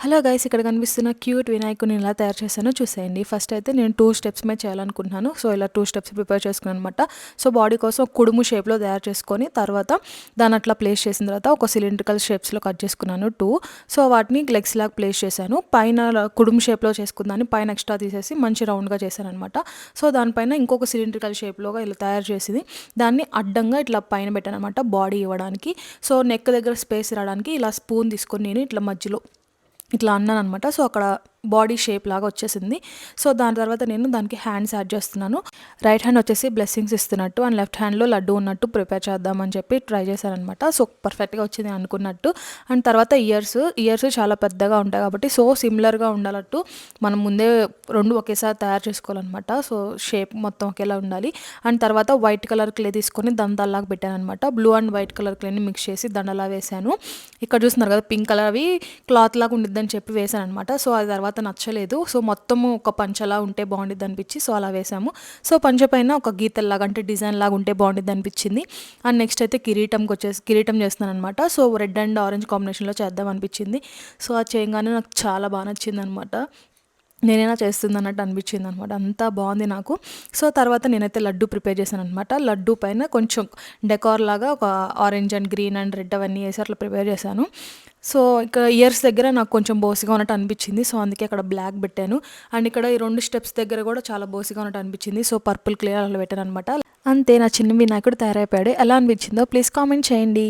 Hello guys, ఇక్కడ కనిపిస్తున్న cute వినాయకుడిని ఎలా తయారు చేశానో చూసేయండి. ఫస్ట్ అయితే నేను 2 స్టెప్స్ మీద చేయాలనుకుంటున్నాను. సో ఇలా 2 స్టెప్స్ ప్రిపేర్ చేసుకున్నాను అనమాట. సో బాడీ కోసం ఒక కుడుము షేప్లో తయారు చేసుకొని తర్వాత దాన్ని అట్లా ప్లేస్ చేసిన తర్వాత ఒక సిలిండ్రికల్ షేప్స్లో కట్ చేసుకున్నాను 2. సో వాటిని లెగ్స్ లాగా ప్లేస్ చేశాను. పైన కుడుము షేప్లో చేసుకున్నాను, పైన ఎక్స్ట్రా తీసేసి మంచి రౌండ్గా చేశాను అనమాట. సో దానిపైన ఇంకొక సిలిండ్రికల్ షేప్లోగా ఇలా తయారు చేసింది దాన్ని అడ్డంగా ఇట్లా పైన పెట్టాను అనమాట బాడీ ఇవ్వడానికి. సో నెక్ దగ్గర స్పేస్ రావడానికి ఇలా స్పూన్ తీసుకొని నేను ఇట్లా మధ్యలో ఇట్లా అన్నాను అనమాట. సో అక్కడ బాడీ షేప్ లాగా వచ్చేసింది. సో దాని తర్వాత నేను దానికి హ్యాండ్స్ యాడ్ చేస్తున్నాను. రైట్ హ్యాండ్ వచ్చేసి బ్లెస్సింగ్స్ ఇస్తున్నట్టు అండ్ లెఫ్ట్ హ్యాండ్లో లడ్డు ఉన్నట్టు ప్రిపేర్ చేద్దామని చెప్పి ట్రై చేశాను అనమాట. సో పర్ఫెక్ట్గా వచ్చింది అనుకున్నట్టు. అండ్ తర్వాత ఇయర్స్ చాలా పెద్దగా ఉంటాయి కాబట్టి సో సిమిలర్గా ఉండాలట్టు మనం ముందే 2 ఒకేసారి తయారు చేసుకోవాలన్నమాట. సో షేప్ మొత్తం ఒకేలా ఉండాలి. అండ్ తర్వాత వైట్ కలర్ క్లే తీసుకొని దండల్లాగా పెట్టాను అనమాట. బ్లూ అండ్ వైట్ కలర్ క్లేని మిక్స్ చేసి దండలా వేసాను. ఇక్కడ చూస్తున్నారు కదా పింక్ కలర్ అవి క్లాత్ లాగా ఉండిద్దని చెప్పి వేసాను అనమాట. సో అది తర్వాత నచ్చలేదు. సో మొత్తము ఒక పంచలా ఉంటే బాగుండిద్ది అనిపించి సో అలా వేసాము. సో పంచ పైన ఒక గీతల్లాగా అంటే డిజైన్ లాగా ఉంటే బాగుండిద్ది అనిపించింది. అండ్ నెక్స్ట్ అయితే కిరీటం చేస్తున్నాను అనమాట. సో రెడ్ అండ్ ఆరెంజ్ కాంబినేషన్లో చేద్దాం అనిపించింది. సో అది చేయగానే నాకు చాలా బాగా నచ్చింది అనమాట. నేనైనా చేస్తుంది అన్నట్టు అనిపించింది అనమాట. అంతా బాగుంది నాకు. సో తర్వాత నేనైతే లడ్డు ప్రిపేర్ చేశాను అనమాట. లడ్డు పైన కొంచెం డెకార్ లాగా ఒక orange and green and red అవన్నీ వేసి అట్లా ప్రిపేర్ చేశాను. సో ఇక్కడ ఇయర్స్ దగ్గర నాకు కొంచెం బోసిగా ఉన్నట్టు అనిపించింది. సో అందుకే అక్కడ బ్లాక్ పెట్టాను. అండ్ ఇక్కడ ఈ 2 స్టెప్స్ దగ్గర కూడా చాలా బోసిగా ఉన్నట్టు అనిపించింది. సో పర్పుల్ క్లియర్ అలా పెట్టాను అనమాట. అంతే, నా చిన్న వినాయకుడు తయారైపోయాడు. ఎలా అనిపించిందో ప్లీజ్ కామెంట్ చేయండి.